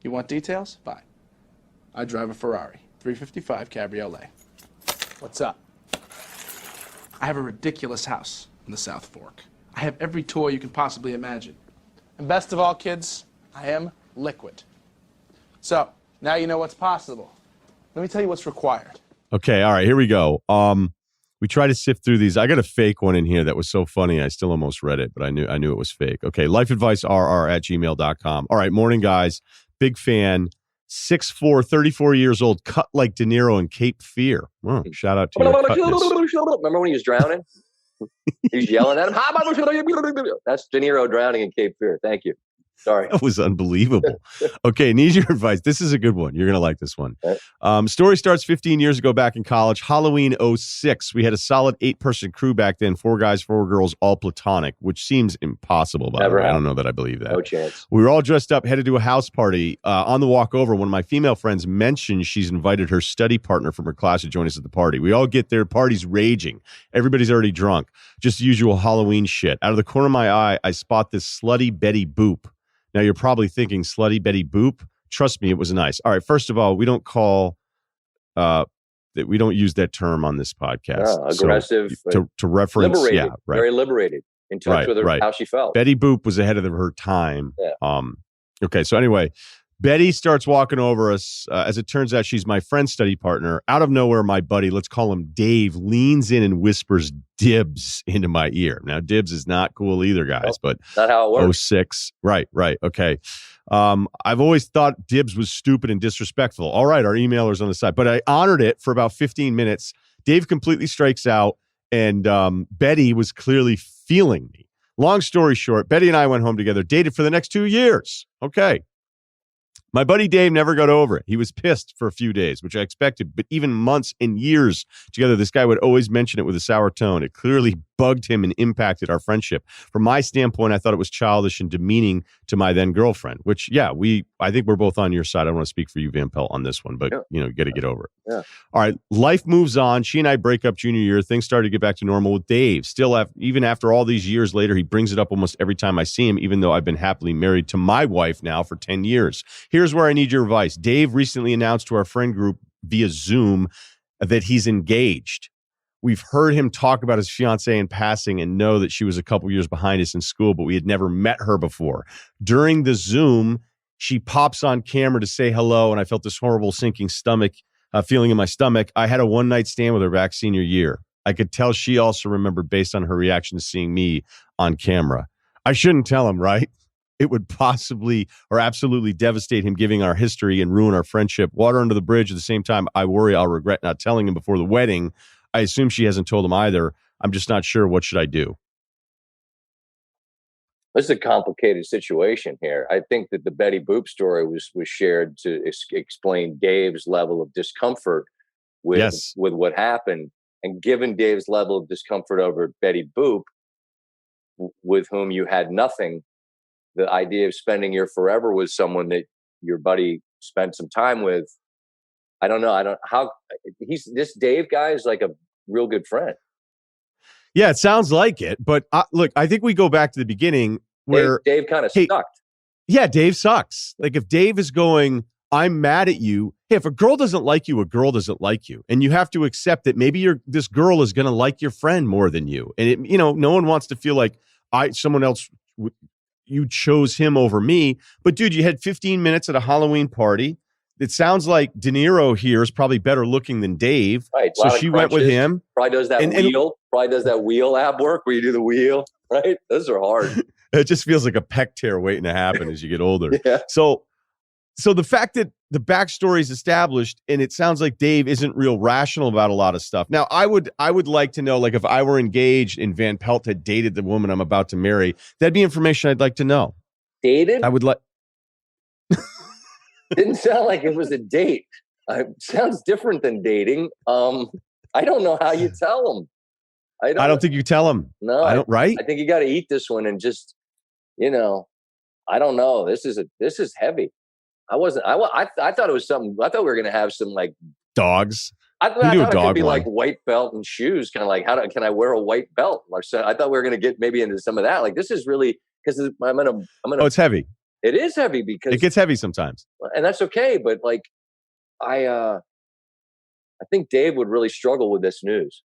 You want details? Fine. I drive a Ferrari 355 Cabriolet. What's up? I have a ridiculous house in the South Fork. I have every toy you can possibly imagine. And best of all, kids, I am liquid. So, now you know what's possible. Let me tell you what's required. Okay, all right, here we go. We try to sift through these. I got a fake one in here that was so funny. I still almost read it, but I knew it was fake. Okay, lifeadvicerr@gmail.com. All right, morning, guys. Big fan. 6'4", 34 years old, cut like De Niro in Cape Fear. Wow, shout out to your cutness. Remember when he was drowning? He was yelling at him. That's De Niro drowning in Cape Fear. Thank you. Sorry. That was unbelievable. Okay, need your advice. This is a good one. You're going to like this one. Story starts 15 years ago back in college. Halloween 06. We had a solid 8-person crew back then. 4 guys, 4 girls, all platonic, which seems impossible, by the way. I don't know that I believe that. No chance. We were all dressed up, headed to a house party. On the walk over, one of my female friends mentioned she's invited her study partner from her class to join us at the party. We all get there. Party's raging. Everybody's already drunk. Just the usual Halloween shit. Out of the corner of my eye, I spot this slutty Betty Boop. Now, you're probably thinking, slutty Betty Boop? Trust me, it was nice. All right, first of all, we don't use that term on this podcast. Aggressive. So, to reference, liberated, yeah, right. Very liberated, in touch with her, how she felt. Betty Boop was ahead of her time. Yeah. Okay, so anyway, Betty starts walking over us. As it turns out, she's my friend's study partner. Out of nowhere, my buddy, let's call him Dave, leans in and whispers dibs into my ear. Now, dibs is not cool either, guys, but not how it works. 06. Right. Okay. I've always thought dibs was stupid and disrespectful. All right, our emailer's on the side, but I honored it for about 15 minutes. Dave completely strikes out, and Betty was clearly feeling me. Long story short, Betty and I went home together, dated for the next 2 years. Okay. My buddy Dave never got over it. He was pissed for a few days, which I expected, but even months and years together, this guy would always mention it with a sour tone. It clearly bugged him and impacted our friendship. From my standpoint, I thought it was childish and demeaning to my then girlfriend, which, yeah, I think we're both on your side. I don't want to speak for you, Van Pelt, on this one, but, you got to get over it. Yeah. All right, life moves on. She and I break up junior year. Things started to get back to normal with Dave. Still, even after all these years later, he brings it up almost every time I see him, even though I've been happily married to my wife now for 10 years. Here's where I need your advice. Dave recently announced to our friend group via Zoom that he's engaged. We've heard him talk about his fiancée in passing and know that she was a couple years behind us in school, but we had never met her before. During the Zoom, she pops on camera to say hello, and I felt this horrible sinking feeling in my stomach. I had a one-night stand with her back senior year. I could tell she also remembered based on her reaction to seeing me on camera. I shouldn't tell him, right? It would possibly or absolutely devastate him, giving our history and ruin our friendship. Water under the bridge. At the same time, I worry I'll regret not telling him before the wedding. I assume she hasn't told him either. I'm just not sure. What should I do? This is a complicated situation here. I think that the Betty Boop story was shared to explain Dave's level of discomfort with what happened. And given Dave's level of discomfort over Betty Boop, with whom you had nothing, the idea of spending your forever with someone that your buddy spent some time with, I don't know. This Dave guy is like a real good friend. Yeah, it sounds like it. But look, I think we go back to the beginning where Dave kind of sucked. Yeah, Dave sucks. Like if Dave is going, I'm mad at you. Hey, if a girl doesn't like you, a girl doesn't like you. And you have to accept that maybe this girl is going to like your friend more than you. And no one wants to feel like you chose him over me. But dude, you had 15 minutes at a Halloween party. It sounds like De Niro here is probably better looking than Dave. Right. So she went with him. Probably does that wheel. Probably does that wheel ab work where you do the wheel. Right. Those are hard. It just feels like a pec tear waiting to happen as you get older. Yeah. So the fact that the backstory is established and it sounds like Dave isn't real rational about a lot of stuff. Now, I would like to know, like if I were engaged and Van Pelt had dated the woman I'm about to marry, that'd be information I'd like to know. Dated? I would like. Didn't sound like it was a date. Sounds different than dating. I don't know how you tell them. I don't think you tell them. No, I don't. Right? I think you got to eat this one and just, I don't know. This is heavy. I thought it was something. I thought we were going to have some like dogs. I thought it could be like white belt and shoes. Kind of like can I wear a white belt? I thought we were going to get maybe into some of that. Like this is really because I'm gonna. Oh, it's heavy. It is heavy because it gets heavy sometimes. and that's okay. But like, I think Dave would really struggle with this news.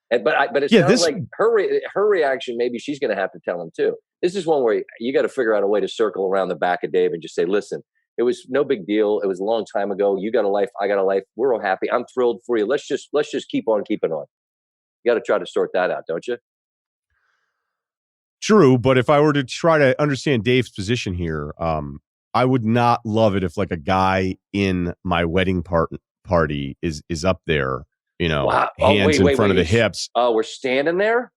But it sounds like her reaction, maybe she's going to have to tell him too. This is one where you got to figure out a way to circle around the back of Dave and just say, listen, it was no big deal. It was a long time ago. You got a life. I got a life. We're all happy. I'm thrilled for you. Let's just keep on keeping on. You got to try to sort that out, don't you? True. But if I were to try to understand Dave's position here, I would not love it if like a guy in my wedding party is up there, wow. hands in front of the hips. Oh, we're standing there?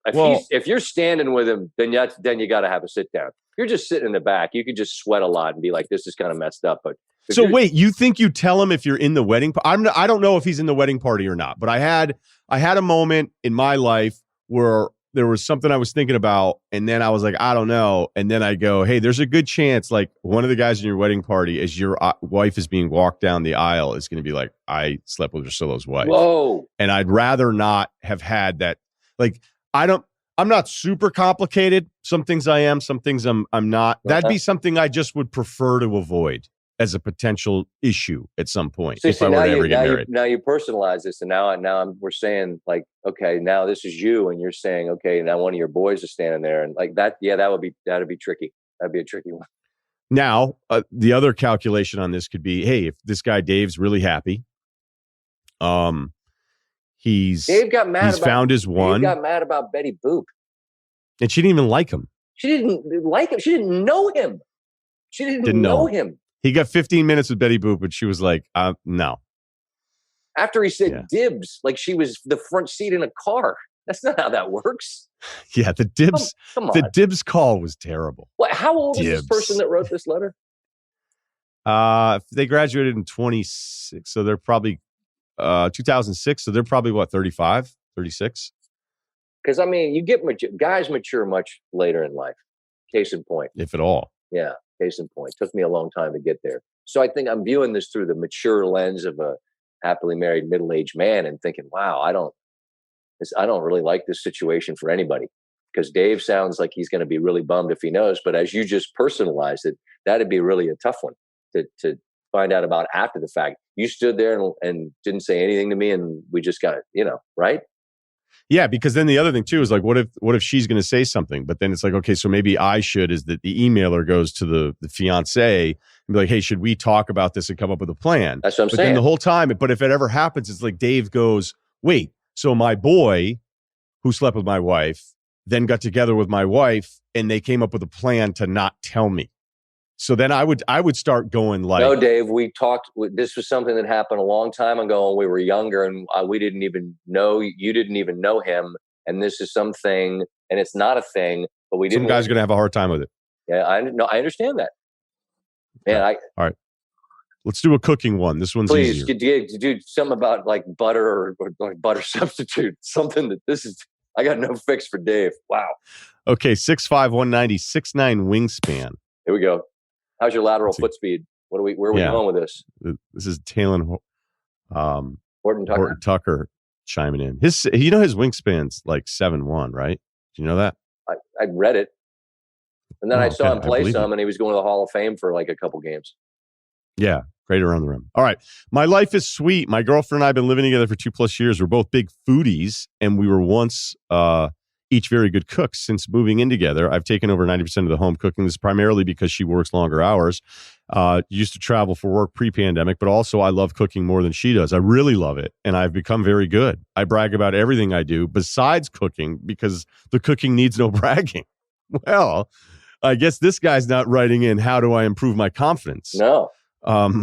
If you're standing with him, then you got to have a sit down. If you're just sitting in the back, you could just sweat a lot and be like, this is kind of messed up. But so wait, you think you tell him if you're in the wedding? I don't know if he's in the wedding party or not, but I had a moment in my life where there was something I was thinking about, and then I was like, I don't know. And then I go, hey, there's a good chance like one of the guys in your wedding party, as your wife is being walked down the aisle, is going to be like, I slept with Russillo's wife. Whoa. And I'd rather not have had that. Like, I'm not super complicated. Some things I am, some things I'm not. That'd be something I just would prefer to avoid as a potential issue at some point if I were to ever get married. Now you personalize this, and now we're saying like, okay, now this is you, and you're saying, okay, now one of your boys is standing there, and like that, yeah, that'd be tricky. That'd be a tricky one. Now, the other calculation on this could be, hey, if this guy Dave's really happy, Dave got mad. He's found his one. Dave got mad about Betty Boop, and she didn't even like him. She didn't like him. She didn't know him. She didn't know him. He got 15 minutes with Betty Boop, and she was like, no. After he said dibs, like she was the front seat in a car. That's not how that works. Yeah, the dibs. Come on. The dibs call was terrible. What? How old is this person that wrote this letter? They graduated in 26, so they're probably 2006. So they're probably what, 35, 36? Because I mean, you get guys mature much later in life. Case in point, if at all. Yeah. Case in point. It took me a long time to get there. So I think I'm viewing this through the mature lens of a happily married middle-aged man and thinking, wow, I don't really like this situation for anybody, because Dave sounds like he's going to be really bummed if he knows. But as you just personalized it, that'd be really a tough one to find out about after the fact. You stood there and didn't say anything to me, and we just got, right? Yeah, because then the other thing too is like, what if she's going to say something? But then it's like, okay, so maybe I should, is that the emailer goes to the fiance and be like, hey, should we talk about this and come up with a plan? That's what I'm saying. But then the whole time, but if it ever happens, it's like Dave goes, wait, so my boy who slept with my wife then got together with my wife and they came up with a plan to not tell me. So then I would start going like, no, Dave, we talked. This was something that happened a long time ago when we were younger, and we didn't even know, you didn't even know him. And this is something, and it's not a thing, but we didn't. Some guy's going to have a hard time with it. Yeah, I understand that. Man, all right. Let's do a cooking one. This one's easier. Please, do something about like butter or butter substitute. Something I got no fix for Dave. Wow. Okay, 6'5", 190, 6'9" wingspan. Here we go. How's your lateral foot speed? Where are we going with this? This is Talon Horton Tucker chiming in. His wingspan's like 7'1", right? Do you know that? I read it. And then I saw him play some, and he was going to the Hall of Fame for like a couple games. Yeah, great around the rim. All right. My life is sweet. My girlfriend and I have been living together for 2+ years. We're both big foodies, and we were once each very good cooks. Since moving in together, I've taken over 90% of the home cooking. This is primarily because she works longer hours. Used to travel for work pre-pandemic, but also I love cooking more than she does. I really love it, and I've become very good. I brag about everything I do besides cooking because the cooking needs no bragging. Well, I guess this guy's not writing in, how do I improve my confidence? No.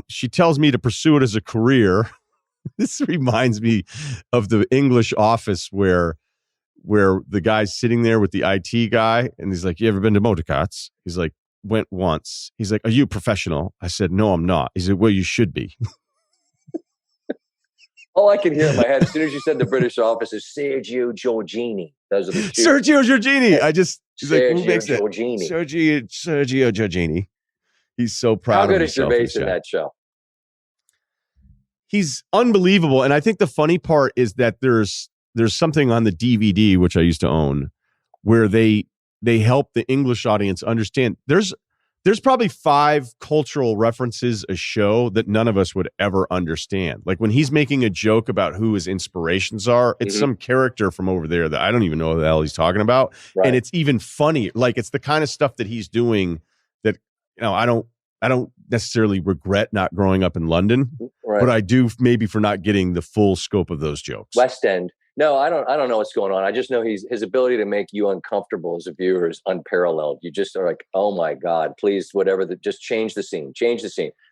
She tells me to pursue it as a career. This reminds me of the English Office where the guy's sitting there with the IT guy, and he's like, you ever been to Motorcarts? He's like, went once. He's like, are you a professional? I said, no, I'm not. He said, well, you should be. All I can hear in my head as soon as you said the British Office is Sergio Giorgini. Those are the two. Sergio Giorgini. She's like, who makes that? Giorgini. Sergio Giorgini. He's so proud of himself. How good is Gervais in that show? He's unbelievable. And I think the funny part is that there's something on the DVD, which I used to own, where they help the English audience understand. There's There's probably 5 cultural references a show that none of us would ever understand. Like when he's making a joke about who his inspirations are, it's some character from over there that I don't even know what the hell he's talking about. Right. And it's even funny. Like it's the kind of stuff that he's doing that, I don't necessarily regret not growing up in London, but I do maybe for not getting the full scope of those jokes. West End. No, I don't know what's going on. I just know his ability to make you uncomfortable as a viewer is unparalleled. You just are like, oh my God, please, whatever, just change the scene.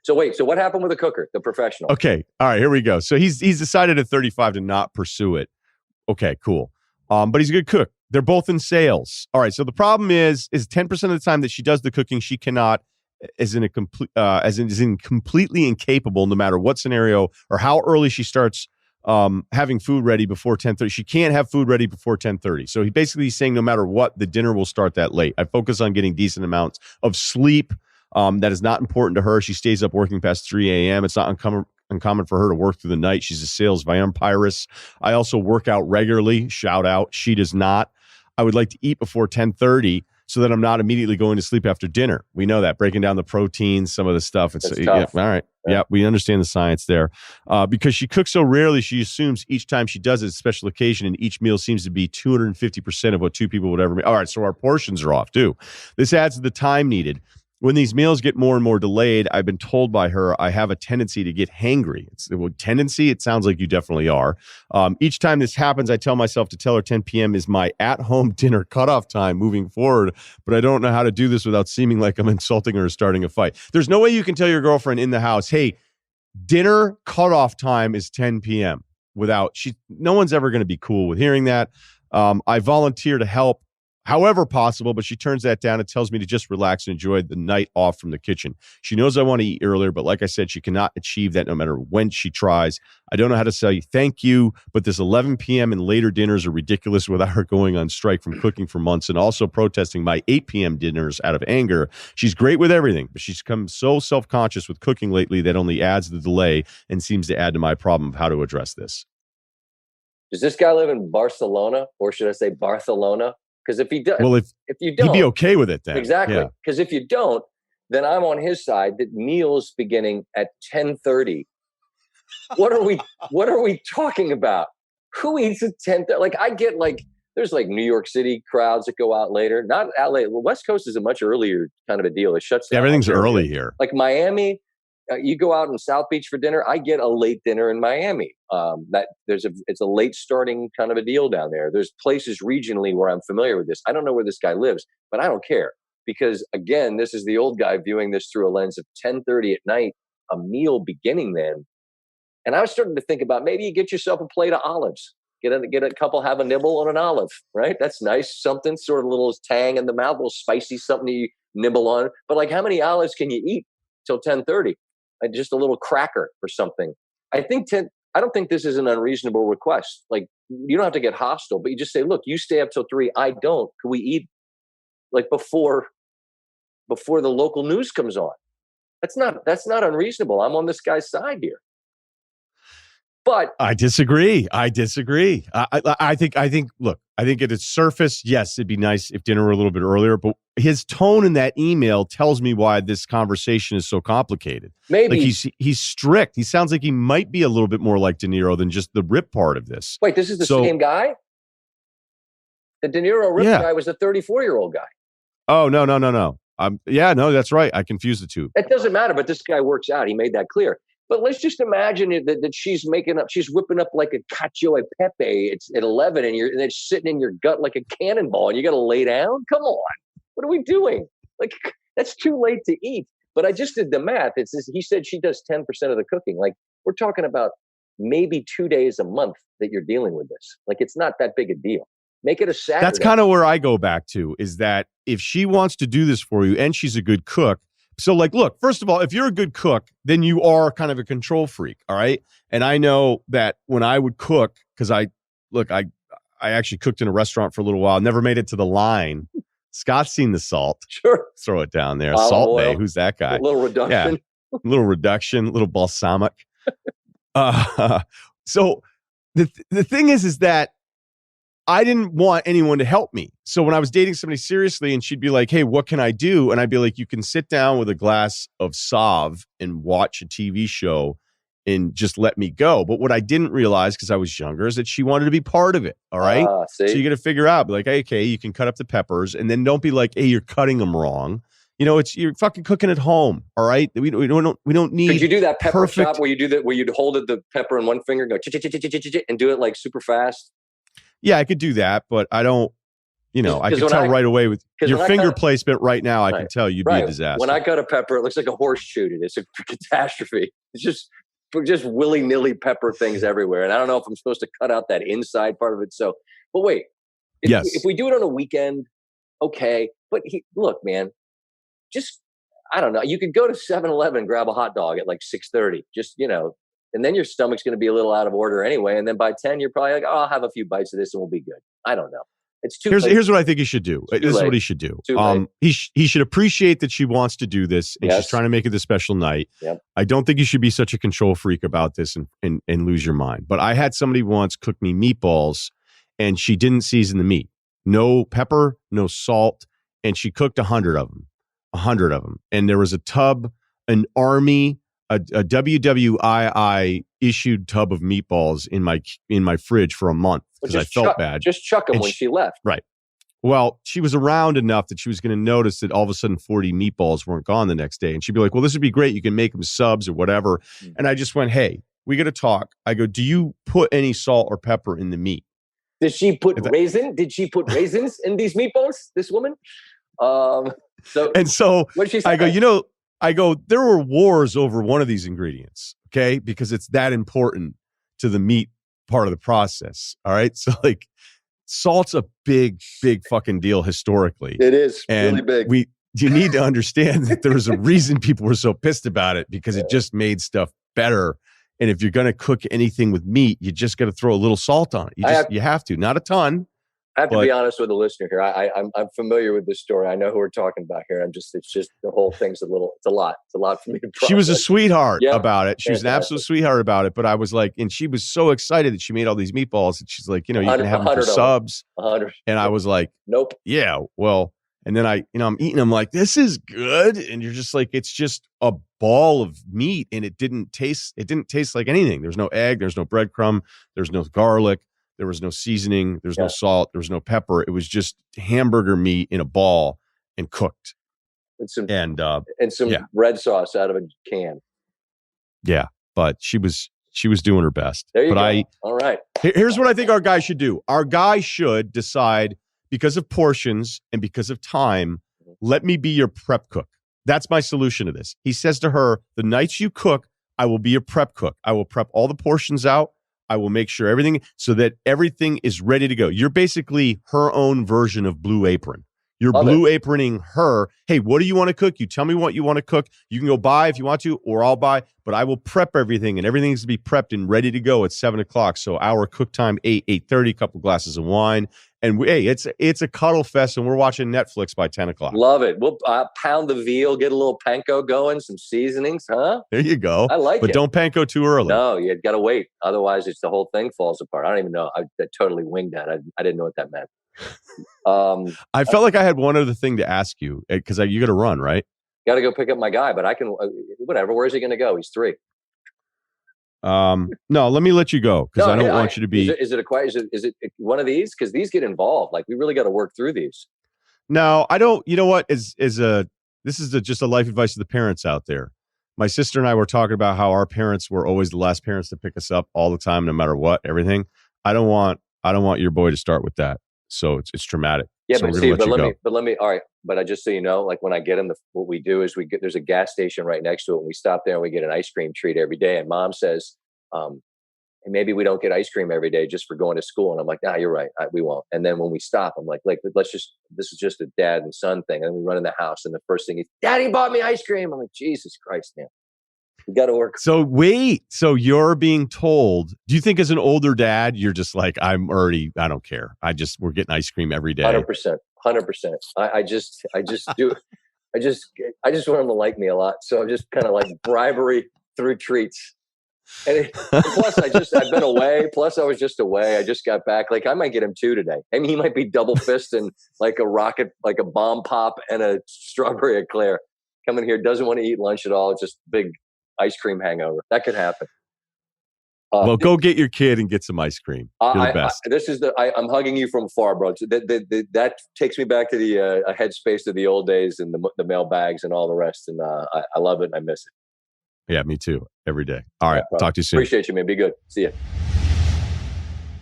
So wait, so what happened with the cooker, the professional? Okay. All right, here we go. So he's decided at 35 to not pursue it. Okay, cool. But he's a good cook. They're both in sales. All right. So the problem is 10% of the time that she does the cooking, she cannot, is completely incapable, no matter what scenario or how early she starts having food ready before 10:30. She can't have food ready before 10:30. So he basically is saying no matter what, the dinner will start that late. I focus on getting decent amounts of sleep. That is not important to her. She stays up working past 3 a.m. It's not uncommon for her to work through the night. She's a sales vampirist. I also work out regularly. Shout out. She does not. I would like to eat before 10:30 so that I'm not immediately going to sleep after dinner. We know that, breaking down the proteins, some of the stuff. It's yeah, all right. Yeah, we understand the science there. Because she cooks so rarely, she assumes each time she does it, it's a special occasion, and each meal seems to be 250% of what 2 people would ever make. All right, so our portions are off too. This adds to the time needed. When these meals get more and more delayed, I've been told by her I have a tendency to get hangry. Tendency? It sounds like you definitely are. Each time this happens, I tell myself to tell her 10 p.m. is my at-home dinner cutoff time moving forward, but I don't know how to do this without seeming like I'm insulting her or starting a fight. There's no way you can tell your girlfriend in the house, hey, dinner cutoff time is 10 p.m. No one's ever going to be cool with hearing that. I volunteer to help however possible, but she turns that down and tells me to just relax and enjoy the night off from the kitchen. She knows I want to eat earlier, but like I said, she cannot achieve that no matter when she tries. I don't know how to say thank you, but this 11 p.m. and later dinners are ridiculous without her going on strike from cooking for months and also protesting my 8 p.m. dinners out of anger. She's great with everything, but she's become so self-conscious with cooking lately that only adds the delay and seems to add to my problem of how to address this. Does this guy live in Barcelona, or should I say Barcelona? Because if he does, well, if you don't, he'd be okay with it then. Exactly. Because if you don't, then I'm on his side. That meals beginning at 10:30. What are we talking about? Who eats at 10:30? Like I get there's New York City crowds that go out later. Not LA. The West Coast is a much earlier kind of a deal. It shuts down. Everything's early here. Like Miami, you go out in South Beach for dinner. I get a late dinner in Miami. It's a late starting kind of a deal down there. There's places regionally where I'm familiar with this. I don't know where this guy lives, but I don't care because again, this is the old guy viewing this through a lens of 10:30 at night, a meal beginning then. And I was starting to think about maybe you get yourself a plate of olives. Get a couple, have a nibble on an olive, right? That's nice. Something sort of a little tang in the mouth, a little spicy, something you nibble on. But how many olives can you eat till 10:30? Just a little cracker or something. I don't think this is an unreasonable request. You don't have to get hostile, but you just say, look, you stay up till 3. I don't. Can we eat before the local news comes on? That's not unreasonable. I'm on this guy's side here. But I disagree. I think at its surface, yes, it'd be nice if dinner were a little bit earlier, but his tone in that email tells me why this conversation is so complicated. Maybe he's strict. He sounds like he might be a little bit more like De Niro than just the rip part of this. Wait, this is the same guy? The De Niro rip guy was the 34-year-old guy. Oh, no. No, that's right. I confused the two. It doesn't matter, but this guy works out. He made that clear. But let's just imagine that she's whipping up like a cacio e pepe. It's at 11 and it's sitting in your gut like a cannonball and you got to lay down. Come on. What are we doing? That's too late to eat. But I just did the math. He said she does 10% of the cooking. We're talking about maybe 2 days a month that you're dealing with this. It's not that big a deal. Make it a Saturday. That's kind of where I go back to, is that if she wants to do this for you and she's a good cook, so look, first of all, if you're a good cook, then you are kind of a control freak. All right. And I know that when I would cook, because I actually cooked in a restaurant for a little while, never made it to the line. Scott's seen the salt. Sure. Throw it down there. Salt Bay. Who's that guy? A little reduction. Yeah. A little reduction, a little balsamic. So the thing is that I didn't want anyone to help me. So when I was dating somebody seriously and she'd be like, hey, what can I do? And I'd be like, you can sit down with a glass of Sauv and watch a TV show and just let me go. But what I didn't realize, because I was younger, is that she wanted to be part of it. All right. So you got to figure out, be like, hey, okay, you can cut up the peppers, and then don't be like, hey, you're cutting them wrong. You know, you're fucking cooking at home. All right. We don't need. Could you do that pepper chop where you do that, where you'd hold the pepper in one finger and go and do it like super fast? Yeah, I could do that, but I don't. You know, I can tell right away with your finger placement right now. I can tell you'd be a disaster. When I cut a pepper, it looks like a horse chewed it. It's a catastrophe. It's just willy-nilly pepper things everywhere. And I don't know if I'm supposed to cut out that inside part of it. So, but wait, if we do it on a weekend, okay. But look, man, I don't know. You could go to 7-Eleven and grab a hot dog at like 6:30, and then your stomach's going to be a little out of order anyway. And then by 10, you're probably like, oh, I'll have a few bites of this and we'll be good. I don't know. It's too late. Here's what I think he should do. This is what he should do. He should appreciate that she wants to do this and she's trying to make it a special night. Yep. I don't think you should be such a control freak about this and lose your mind. But I had somebody once cook me meatballs and she didn't season the meat. No pepper, no salt. And she cooked 100 of them. 100 of them. And there was a tub, an army, a WWII issued tub of meatballs in my fridge for a month because I felt bad. Just chuck them when she left. Right. Well, she was around enough that she was going to notice that all of a sudden 40 meatballs weren't gone the next day. And she'd be like, well, this would be great. You can make them subs or whatever. Mm-hmm. And I just went, hey, we got to talk. I go, do you put any salt or pepper in the meat? Did she put Did she put raisins in these meatballs, this woman? So what did she say? I go, there were wars over one of these ingredients, okay? Because it's that important to the meat part of the process, all right? So, like, salt's a big, big fucking deal historically. It is and really big. You need to understand that there was a reason people were so pissed about it because it just made stuff better. And if you're going to cook anything with meat, you just got to throw a little salt on it. You have to, not a ton. I have to be honest with the listener here. I'm familiar with this story. I know who we're talking about here. It's just the whole thing's it's a lot for me to process. She was a sweetheart about it. She was an absolute sweetheart about it. But I was like, and she was so excited that she made all these meatballs. And she's like, you can have them for subs. 100. And I was like, nope. Yeah, well, and then I'm eating them like, this is good. And you're just like, it's just a ball of meat. And it didn't taste like anything. There's no egg. There's no breadcrumb. There's no garlic. There was no seasoning. There's no salt. There was no pepper. It was just hamburger meat in a ball and cooked. And some red sauce out of a can. Yeah, but she was doing her best. There you go. All right. Here's what I think our guy should do. Our guy should decide, because of portions and because of time, let me be your prep cook. That's my solution to this. He says to her, the nights you cook, I will be your prep cook. I will prep all the portions out. I will make sure everything everything is ready to go. You're basically her own version of Blue Apron. You're Blue Aproning her. Hey, what do you want to cook? You tell me what you want to cook. You can go buy if you want to, or I'll buy, but I will prep everything, and everything needs to be prepped and ready to go at 7:00. So our cook time, 8:30, a couple glasses of wine. And it's a cuddle fest, and we're watching Netflix by 10:00. Love it. We'll pound the veal, get a little panko going, some seasonings, huh? There you go. I like it. But don't panko too early. No, you got to wait. Otherwise, the whole thing falls apart. I don't even know. I totally winged that. I didn't know what that meant. I felt like I had one other thing to ask you, because you got to run, right? Got to go pick up my guy, but I can, whatever. Where's he going to go? He's 3. No, let me let you go, because I don't want you to be. Is it one of these? Because these get involved. Like, we really got to work through these. No, I don't. You know what? This is just a life advice to the parents out there. My sister and I were talking about how our parents were always the last parents to pick us up all the time, no matter what, everything. I don't want your boy to start with that. So it's traumatic. Yeah, so let me. All right, but I just so you know, like, when I get him, what we do is there's a gas station right next to it, and we stop there and we get an ice cream treat every day. And Mom says, "Hey, maybe we don't get ice cream every day just for going to school." And I'm like, "Nah, you're right, we won't." And then when we stop, I'm like, this is just a dad and son thing. And then we run in the house, and the first thing is, "Daddy bought me ice cream." I'm like, Jesus Christ, man. We got to work. So wait, so you're being told, do you think as an older dad, you're just like, I don't care. We're getting ice cream every day. 100%. I just do. I just want him to like me a lot. So I'm just kind of like bribery through treats. Plus, I've been away. Plus, I was just away. I just got back. Like, I might get him 2 today. I mean, he might be double fisting like a rocket, like a bomb pop and a strawberry eclair. Coming here, doesn't want to eat lunch at all. Just big ice cream hangover. That could happen. Well, go get your kid and get some ice cream. You're the best. I'm hugging you from afar, bro. That takes me back to the headspace of the old days and the mail bags and all the rest. And I love it and I miss it. Yeah, me too. Every day. All right. Talk to you soon. Appreciate you, man. Be good. See ya.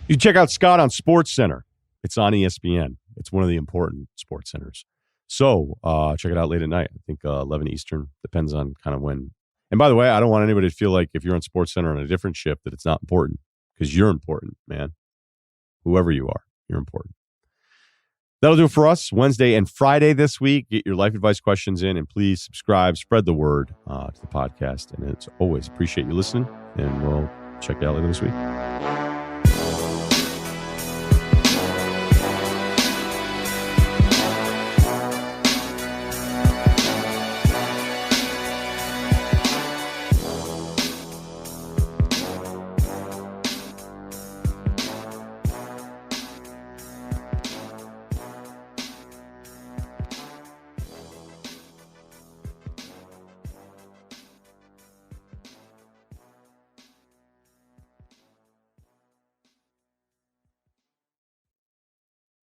You check out Scott on Sports Center. It's on ESPN. It's one of the important sports centers. So check it out late at night. I think 11 Eastern. Depends on kind of when. And by the way, I don't want anybody to feel like if you're on Sports Center on a different shift that it's not important, because you're important, man. Whoever you are, you're important. That'll do it for us. Wednesday and Friday this week. Get your life advice questions in, and please subscribe, spread the word to the podcast. And as always, appreciate you listening, and we'll check you out later this week.